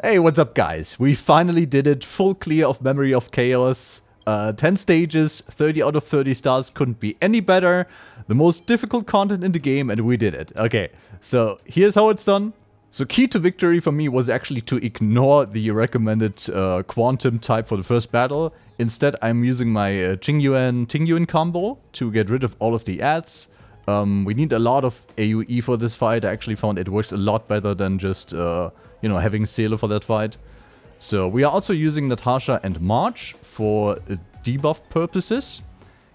Hey, what's up guys? We finally did it, full clear of Memory of Chaos. 10 stages, 30 out of 30 stars, couldn't be any better. The most difficult content in the game and we did it. Okay, so here's how it's done. So key to victory for me was actually to ignore the recommended quantum type for the first battle. Instead, I'm using my Tingyuan combo to get rid of all of the ads. We need a lot of AoE for this fight. I actually found it works a lot better than just, you know, having Seele for that fight. So we are also using Natasha and March for debuff purposes.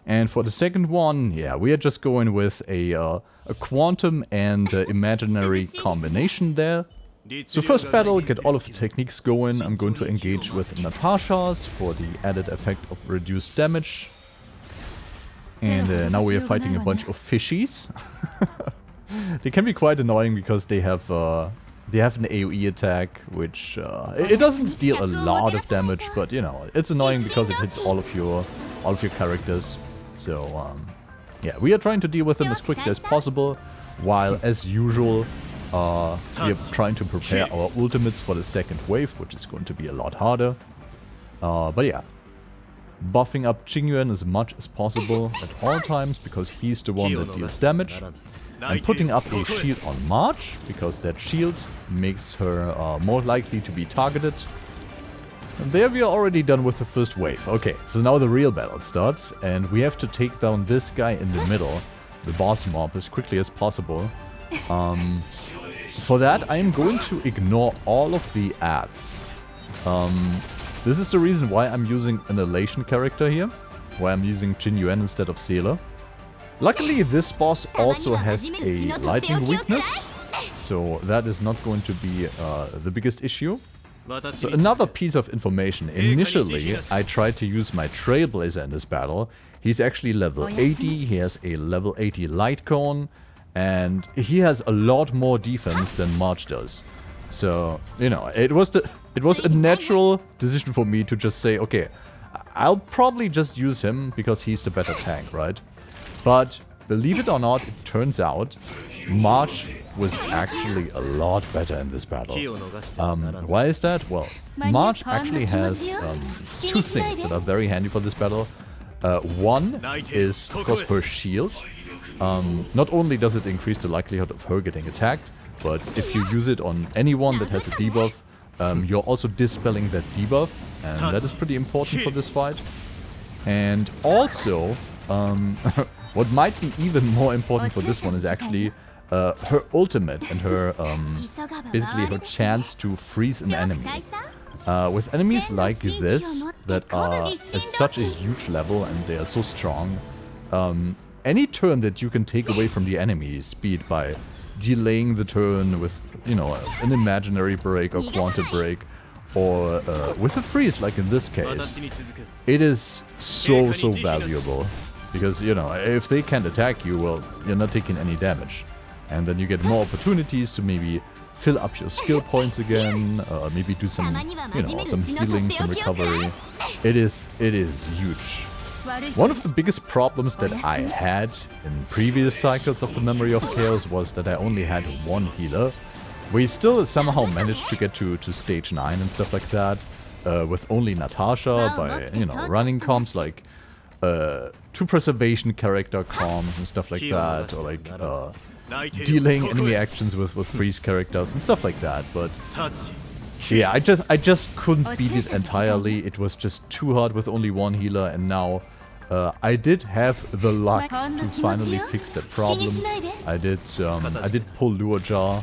And for the second one, yeah, we are just going with a quantum and imaginary combination there. So first battle, get all of the techniques going. I'm going to engage with Natasha's for the added effect of reduced damage. And now we are fighting a bunch of fishies. They can be quite annoying because they have an AoE attack, which it doesn't deal a lot of damage, but you know, it's annoying because it hits all of your characters. So yeah, we are trying to deal with them as quickly as possible, while as usual we are trying to prepare our ultimates for the second wave, which is going to be a lot harder. But yeah, buffing up Qingyuan as much as possible at all times because he's the one that deals damage. And putting up a shield on March, because that shield makes her more likely to be targeted. And there we are already done with the first wave. Okay, so now the real battle starts, and we have to take down this guy in the middle, the boss mob, as quickly as possible. For that, I am going to ignore all of the ads. This is the reason why I'm using an Elation character here, why I'm using Qingyuan instead of Seele. Luckily, this boss also has a lightning weakness, so that is not going to be the biggest issue. So another piece of information. Initially, I tried to use my Trailblazer in this battle. He's actually level 80, he has a level 80 light cone, and he has a lot more defense than March does. So, you know, it was a natural decision for me to just say, okay, I'll probably just use him because he's the better tank, right? But believe it or not, it turns out March was actually a lot better in this battle. Why is that? Well, March actually has two things that are very handy for this battle. One is, of course, her shield. Not only does it increase the likelihood of her getting attacked, but if you use it on anyone that has a debuff, you're also dispelling that debuff, and that is pretty important for this fight. And also, what might be even more important for this one is actually her ultimate and her, basically her chance to freeze an enemy. With enemies like this, that are at such a huge level and they are so strong, any turn that you can take away from the enemy, be it by delaying the turn with, you know, an imaginary break or quantum break, or with a freeze like in this case, it is so valuable. Because, you know, if they can't attack you, well, you're not taking any damage. And then you get more opportunities to maybe fill up your skill points again, maybe do some, you know, some healing, some recovery. It is huge. One of the biggest problems that I had in previous cycles of the Memory of Chaos was that I only had one healer. We still somehow managed to get to stage 9 and stuff like that, with only Natasha by, you know, running comps like 2 preservation character comms and stuff like that, or like dealing enemy actions with freeze characters and stuff like that. But yeah, I just couldn't beat it entirely. It was just too hard with only one healer, and now I did have the luck to finally fix that problem. I did pull Lure Jar,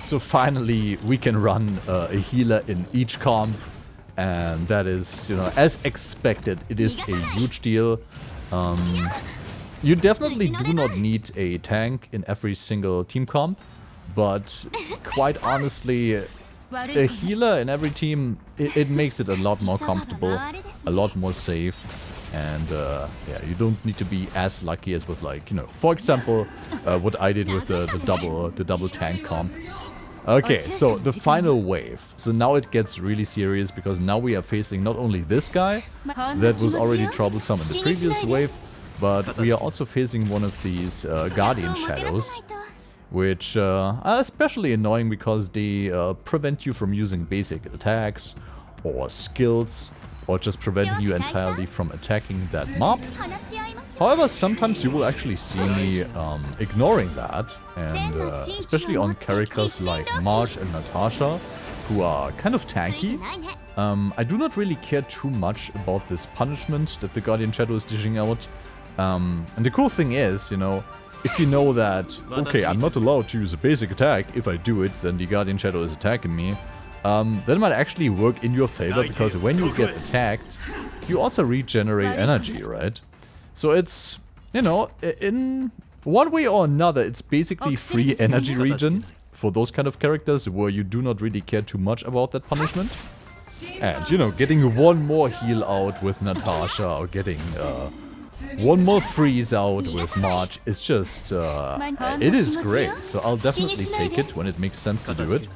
so finally we can run a healer in each comp. And that is, you know, as expected, it is a huge deal. You definitely do not need a tank in every single team comp, but quite honestly, a healer in every team, it makes it a lot more comfortable, a lot more safe, and yeah, you don't need to be as lucky as with, like, you know, for example, what I did with the double tank comp. Okay, so the final wave. So now it gets really serious because now we are facing not only this guy that was already troublesome in the previous wave, but we are also facing one of these Guardian Shadows. which are especially annoying because they prevent you from using basic attacks or skills, or just preventing you entirely from attacking that mob. However, sometimes you will actually see me ignoring that, and especially on characters like March and Natasha, who are kind of tanky. I do not really care too much about this punishment that the Guardian Shadow is dishing out. And the cool thing is, you know, if you know that, okay, I'm not allowed to use a basic attack, if I do it, then the Guardian Shadow is attacking me, that might actually work in your favor, because when you get attacked, you also regenerate energy, right? So it's, you know, in one way or another, it's basically free energy regen for those kind of characters where you do not really care too much about that punishment. And, you know, getting one more heal out with Natasha, or getting one more freeze out with March is just, it is great. So I'll definitely take it when it makes sense to do it.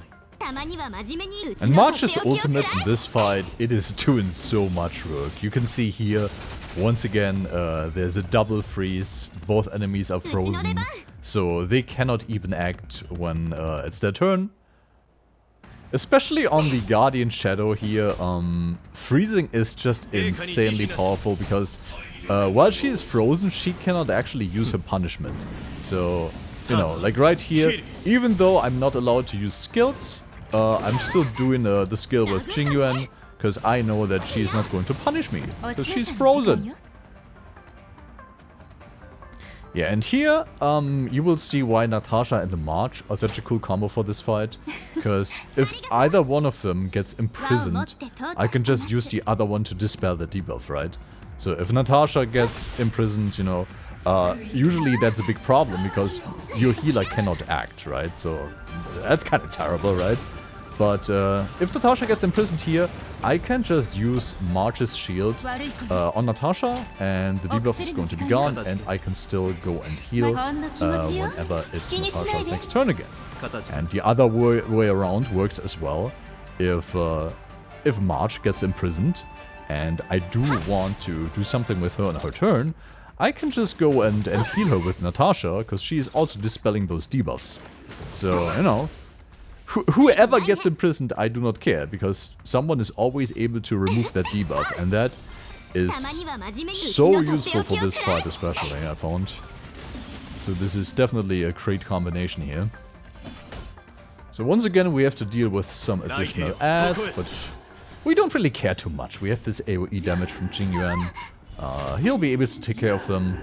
And March's ultimate in this fight, it is doing so much work. You can see here, once again, there's a double freeze. Both enemies are frozen, so they cannot even act when it's their turn. Especially on the Guardian Shadow here, freezing is just insanely powerful, because while she is frozen, she cannot actually use her punishment. So, you know, like right here, even though I'm not allowed to use skills, I'm still doing the skill with Jingyuan, because I know that she is not going to punish me, because she's frozen. Yeah, and here, you will see why Natasha and March are such a cool combo for this fight. Because if either one of them gets imprisoned, I can just use the other one to dispel the debuff, right? So if Natasha gets imprisoned, you know, usually that's a big problem, because your healer cannot act, right? So that's kind of terrible, right? But if Natasha gets imprisoned here, I can just use March's shield on Natasha, and the debuff is going to be gone, and I can still go and heal whenever it's Natasha's next turn again. And the other way around works as well. If March gets imprisoned, and I do want to do something with her on her turn, I can just go and heal her with Natasha, because she is also dispelling those debuffs. So, you know, whoever gets imprisoned, I do not care, because someone is always able to remove that debuff, and that is so useful for this fight especially, I found. So this is definitely a great combination here. So once again, we have to deal with some additional adds, but we don't really care too much. We have this AoE damage from Jingyuan. He'll be able to take care of them.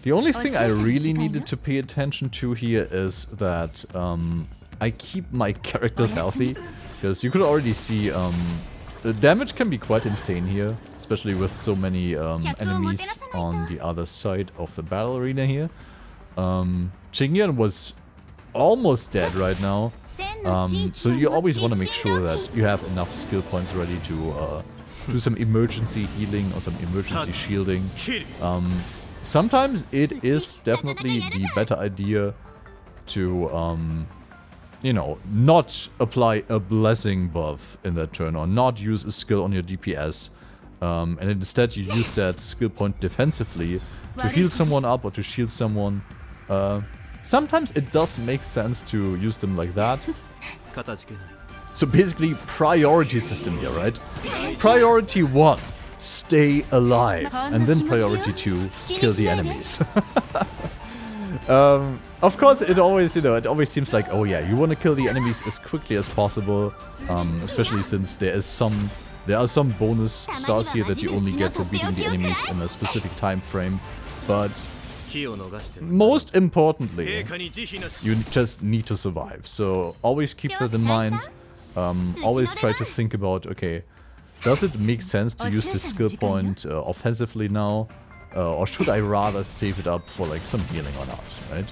The only thing I really needed to pay attention to here is that I keep my characters healthy, because you could already see the damage can be quite insane here, especially with so many enemies on the other side of the battle arena here. Jingyuan was almost dead right now, so you always want to make sure that you have enough skill points ready to do some emergency healing or some emergency shielding. Sometimes it is definitely the better idea to you know, not apply a blessing buff in that turn, or not use a skill on your DPS, and instead you use that skill point defensively to heal someone up or to shield someone. Sometimes it does make sense to use them like that. So basically, priority system here, right? Priority 1, stay alive, and then priority 2, kill the enemies. Of course, it always, you know, it always seems like, oh yeah, you want to kill the enemies as quickly as possible, especially since there are some bonus stars here that you only get for beating the enemies in a specific time frame. But most importantly, you just need to survive. So always keep that in mind. Always try to think about, okay, does it make sense to use this skill point offensively now? Or should I rather save it up for like some healing or not, right?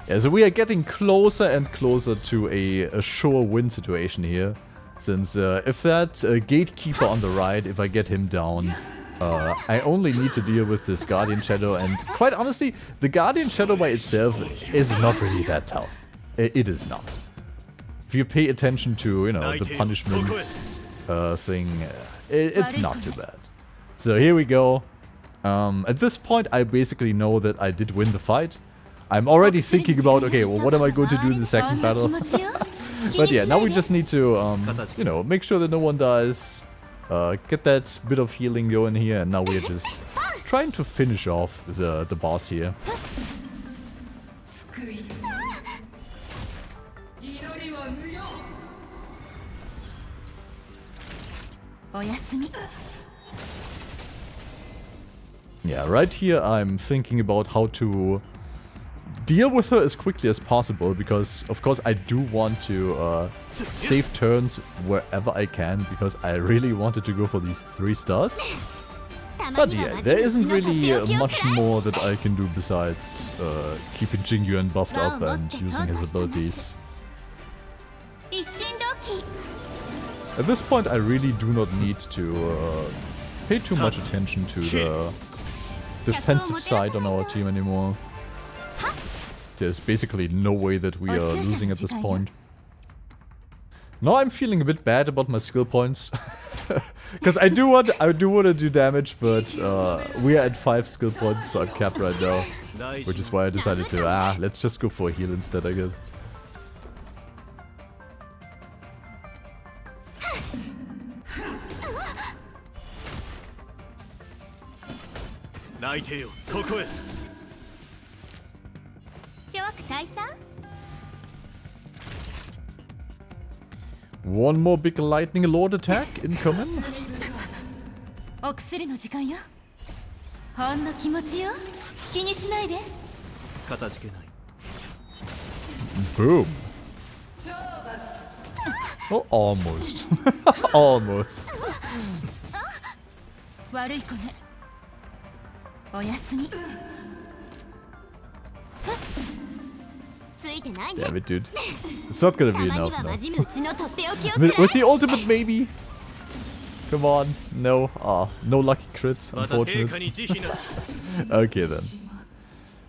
Yeah, so we are getting closer and closer to a sure win situation here. Since if that gatekeeper on the right, if I get him down, I only need to deal with this Guardian Shadow, and quite honestly, the Guardian Shadow by itself is not really that tough. It is not. If you pay attention to, you know, the punishment thing, it's not too bad. So here we go. At this point, I basically know that I did win the fight. I'm already thinking about, okay, well, what am I going to do in the second battle? But yeah, now we just need to, you know, make sure that no one dies. Get that bit of healing going here, and now we're just trying to finish off the boss here. Yeah, right here I'm thinking about how to deal with her as quickly as possible, because of course I do want to save turns wherever I can, because I really wanted to go for these 3 stars. But yeah, there isn't really much more that I can do besides keeping Jingyuan buffed up and using his abilities. At this point I really do not need to pay too much attention to the defensive side on our team anymore. There's basically no way that we are losing at this point. Now I'm feeling a bit bad about my skill points. Because I do want to do damage, but we are at 5 skill points, so I'm capped right now. Which is why I decided to, let's just go for a heal instead, I guess. One more big lightning lord attack incoming. Boom. Oh, almost. Almost. Damn it, dude. It's not gonna be enough, no. With the ultimate, maybe? Come on. No. No lucky crit, unfortunate. Okay, then.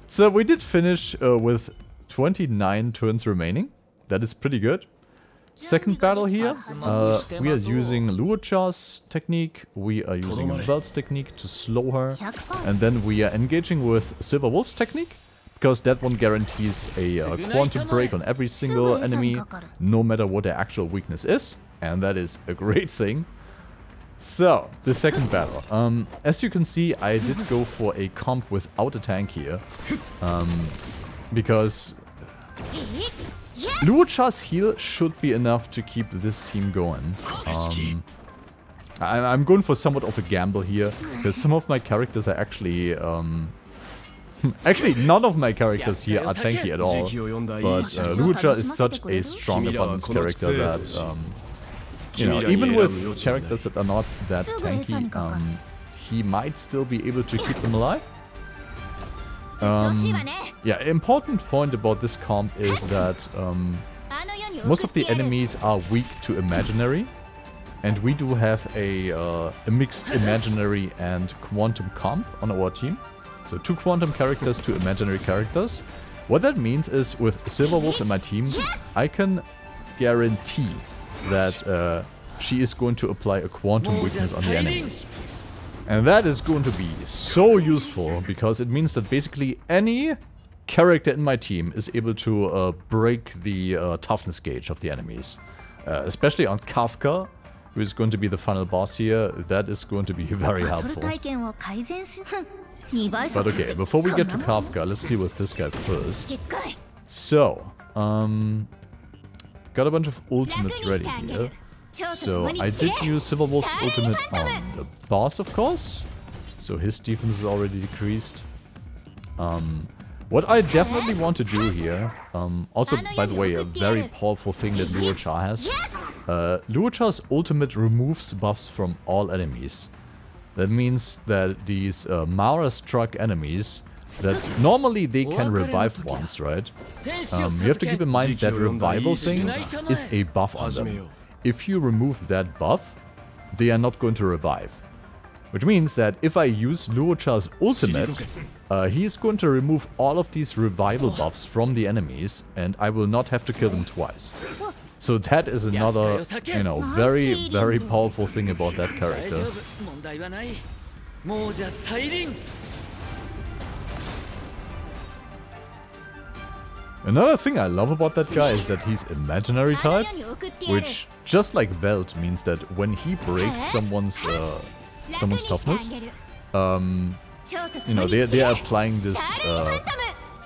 So we did finish with 29 turns remaining. That is pretty good. Second battle here. We are using Luocha's technique. We are using Vel's technique to slow her. And then we are engaging with Silver Wolf's technique, because that one guarantees a quantum break on every single enemy, no matter what their actual weakness is. And that is a great thing. So, the second battle. As you can see, I did go for a comp without a tank here. Because Luocha's heal should be enough to keep this team going. I'm going for somewhat of a gamble here, because some of my characters are actually... actually, none of my characters here are tanky at all, but Luocha is such a strong abundance character that, you know, even with characters that are not that tanky, he might still be able to keep them alive. Yeah, important point about this comp is that most of the enemies are weak to imaginary, and we do have a mixed imaginary and quantum comp on our team. So 2 quantum characters, 2 imaginary characters. What that means is with Silver Wolf in my team, I can guarantee that she is going to apply a quantum weakness on the enemies. And that is going to be so useful, because it means that basically any character in my team is able to break the toughness gauge of the enemies. Especially on Kafka, who is going to be the final boss here. That is going to be very helpful. But okay, before we get to Kafka, let's deal with this guy first. So, got a bunch of ultimates ready here. So, I did use Silver Wolf's ultimate on the boss, of course. So, his defense is already decreased. What I definitely want to do here, also, by the way, a very powerful thing that Luocha has. Luocha's ultimate removes buffs from all enemies. That means that these Mara-struck enemies, that normally they can revive once, right? You have to keep in mind that revival thing is a buff on them. If you remove that buff, they are not going to revive. Which means that if I use Luocha's ultimate, he is going to remove all of these revival buffs from the enemies, and I will not have to kill them twice. So that is another, you know, very, very powerful thing about that character. Another thing I love about that guy is that he's imaginary type, which, just like Veld, means that when he breaks someone's toughness, you know, they are applying this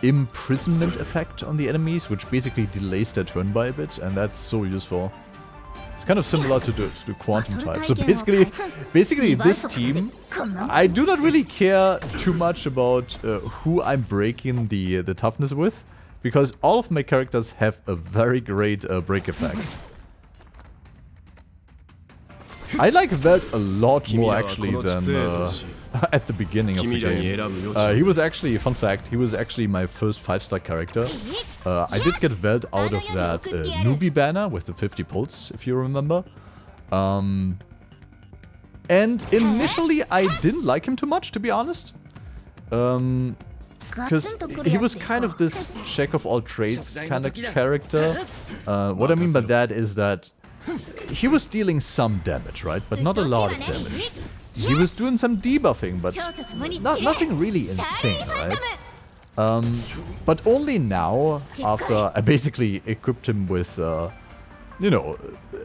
imprisonment effect on the enemies, which basically delays their turn by a bit, and that's so useful. It's kind of similar to the quantum type. So basically this team, I do not really care too much about who I'm breaking the toughness with, because all of my characters have a very great break effect. I like Veld a lot more actually than at the beginning of the game. He was actually, fun fact, he was actually my first 5-star character. I did get Veld out of that newbie banner with the 50 pulse, if you remember. And initially I didn't like him too much, to be honest. Because he was kind of this jack of all trades kind of character. What I mean by that is that he was dealing some damage, right? But not a lot of damage. He was doing some debuffing, but nothing really insane, right? But only now, after I basically equipped him with, you know,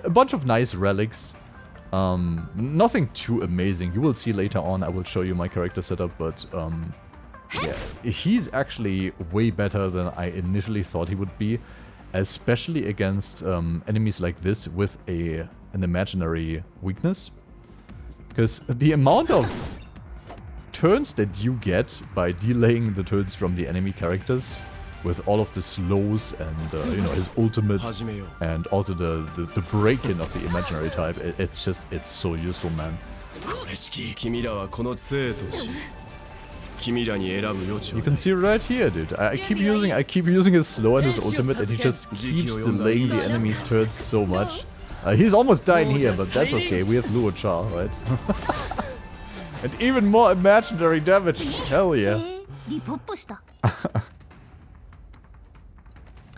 a bunch of nice relics. Nothing too amazing. You will see later on, I will show you my character setup, but yeah, he's actually way better than I initially thought he would be. Especially against enemies like this with an imaginary weakness. Because the amount of turns that you get by delaying the turns from the enemy characters with all of the slows and you know, his ultimate and also the break-in of the imaginary type, it's so useful, man. You can see right here, dude. I keep using his slow and his ultimate, and he just keeps delaying the enemy's turns so much. He's almost dying here, but that's okay. We have Luo Cha, right? And even more imaginary damage. Hell yeah.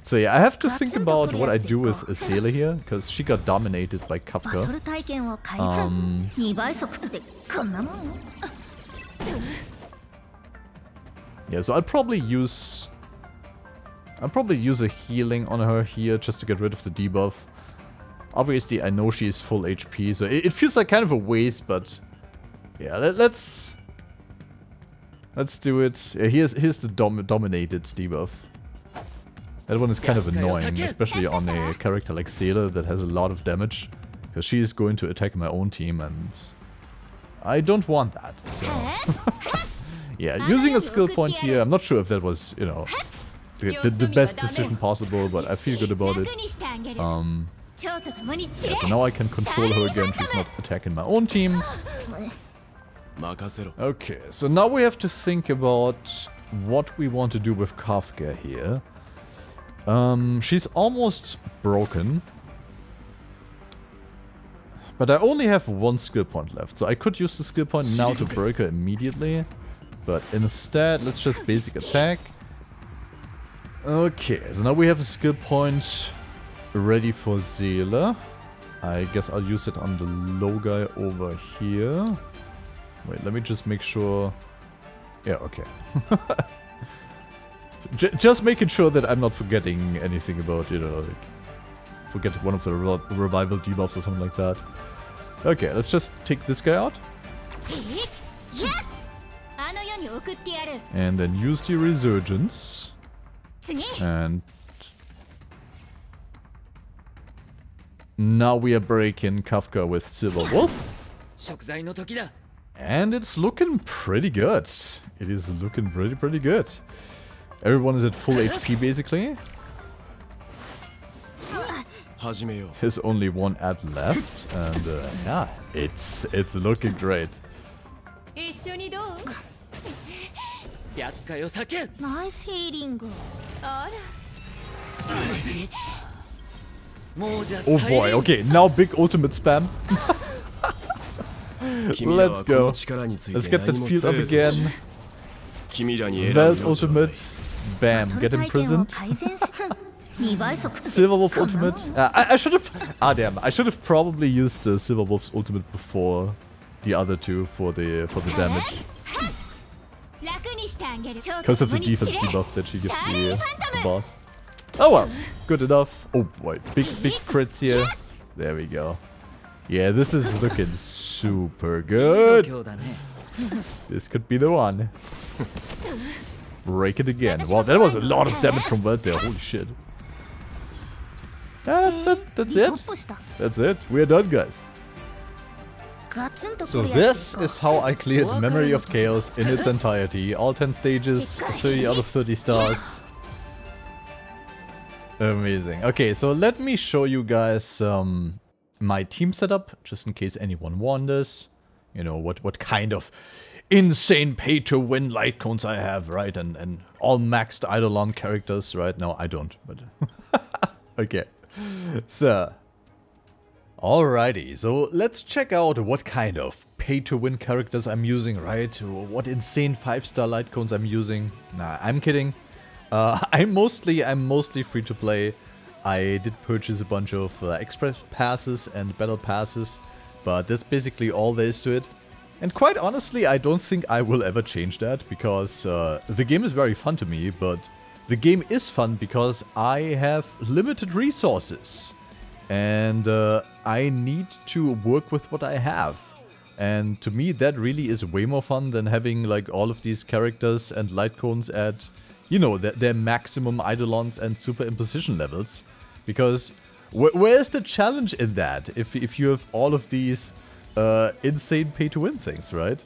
So yeah, I have to think about what I do with Asela here, because she got dominated by Kafka. Yeah, so I'll probably use a healing on her here just to get rid of the debuff. Obviously, I know she's full HP, so it feels like kind of a waste, but yeah, let's do it. Yeah, here's the dominated debuff. That one is kind of annoying, especially on a character like Seele that has a lot of damage, because she is going to attack my own team, and I don't want that. So. Yeah, using a skill point here, I'm not sure if that was, you know, the best decision possible, but I feel good about it. Yeah, so now I can control her again, she's not attacking my own team. Okay, so now we have to think about what we want to do with Kafka here. She's almost broken. But I only have one skill point left, so I could use the skill point now to break her immediately. But instead, let's just basic attack. Okay, so now we have a skill point ready for Seele. I guess I'll use it on the low guy over here. Wait, let me just make sure. Yeah, okay. Just making sure that I'm not forgetting anything about, you know, like, forget one of the revival debuffs or something like that. Okay, let's just take this guy out. And then use the resurgence. And now we are breaking Kafka with Silver Wolf. And it's looking pretty good. It is looking pretty good. Everyone is at full HP basically. There's only one ad left, and yeah, it's looking great. Nice healing. Oh boy, okay, now big ultimate spam. Let's go. Let's get that field up again. Veld ultimate. Bam, get imprisoned. Silver Wolf ultimate. I should have. Ah, damn! I should have probably used the Silver Wolf's ultimate before the other two for the damage. Because of the defense debuff that she gives the boss. Oh well, good enough. Oh boy, big crits here. There we go. Yeah, this is looking super good. This could be the one. Break it again. Wow, that was a lot of damage from that there. Holy shit. Yeah, that's it. That's it. We're done, guys. So this is how I cleared Memory of Chaos in its entirety. All 10 stages, 30 out of 30 stars. Amazing. Okay, so let me show you guys my team setup, just in case anyone wonders. You know, what kind of insane pay-to-win light cones I have, right? And all maxed Eidolon characters, right? No, I don't, but... okay. So... Alrighty, so let's check out what kind of pay-to-win characters I'm using, right? What insane 5-star light cones I'm using. Nah, I'm kidding. I'm mostly free to play. I did purchase a bunch of express passes and battle passes, but that's basically all there is to it. And quite honestly, I don't think I will ever change that, because the game is very fun to me, but the game is fun because I have limited resources. And I need to work with what I have. And to me, that really is way more fun than having like all of these characters and light cones at, you know, their maximum Eidolons and super imposition levels. Because where's the challenge in that if you have all of these insane pay-to-win things, right?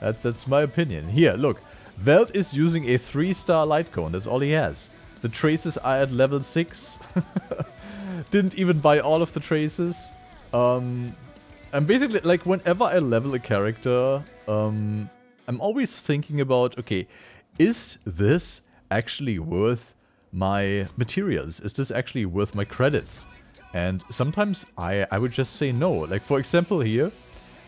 That's my opinion. Here, look. Veld is using a 3-star light cone. That's all he has. The traces are at level 6. Didn't even buy all of the traces. And basically, like, whenever I level a character, I'm always thinking about, okay, is this actually worth my materials? Is this actually worth my credits? And sometimes I would just say no. Like, for example, here,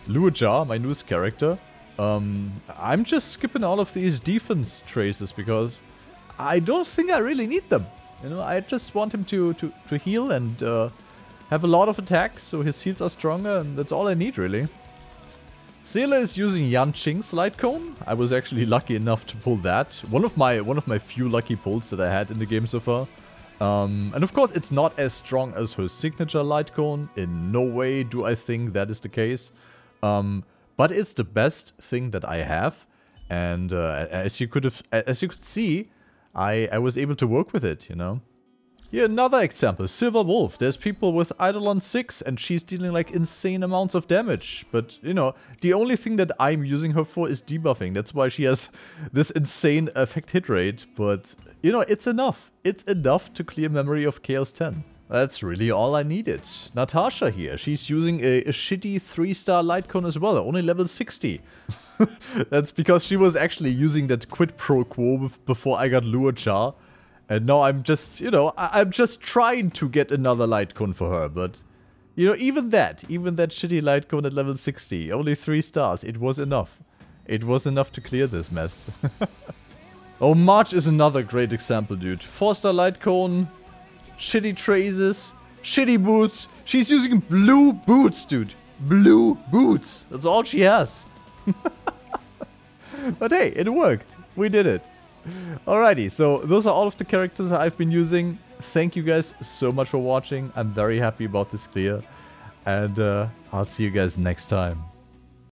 Luoja, my newest character, I'm just skipping all of these defense traces because I don't think I really need them. You know, I just want him to heal and have a lot of attacks, so his heals are stronger, and that's all I need, really. Seele is using Yan Qing's light cone. I was actually lucky enough to pull that. One of my few lucky pulls that I had in the game so far. And of course, it's not as strong as her signature light cone. In no way do I think that is the case. But it's the best thing that I have, and as you could see, I was able to work with it, you know. Here, another example, Silver Wolf. There's people with Eidolon 6 and she's dealing like insane amounts of damage. But, you know, the only thing that I'm using her for is debuffing. That's why she has this insane effect hit rate. But, you know, it's enough. It's enough to clear Memory of Chaos 10. That's really all I needed. Natasha here. She's using a shitty 3-star light cone as well. Only level 60. That's because she was actually using that quid pro quo before I got Luocha. And now I'm just, you know, I'm just trying to get another light cone for her. But, you know, even that shitty light cone at level 60, only 3 stars, it was enough. It was enough to clear this mess. Oh, March is another great example, dude. 4-star light cone, shitty traces, shitty boots. She's using blue boots, dude. Blue boots. That's all she has. But hey, it worked. We did it. Alrighty, so those are all of the characters I've been using. Thank you guys so much for watching. I'm very happy about this clear. And I'll see you guys next time.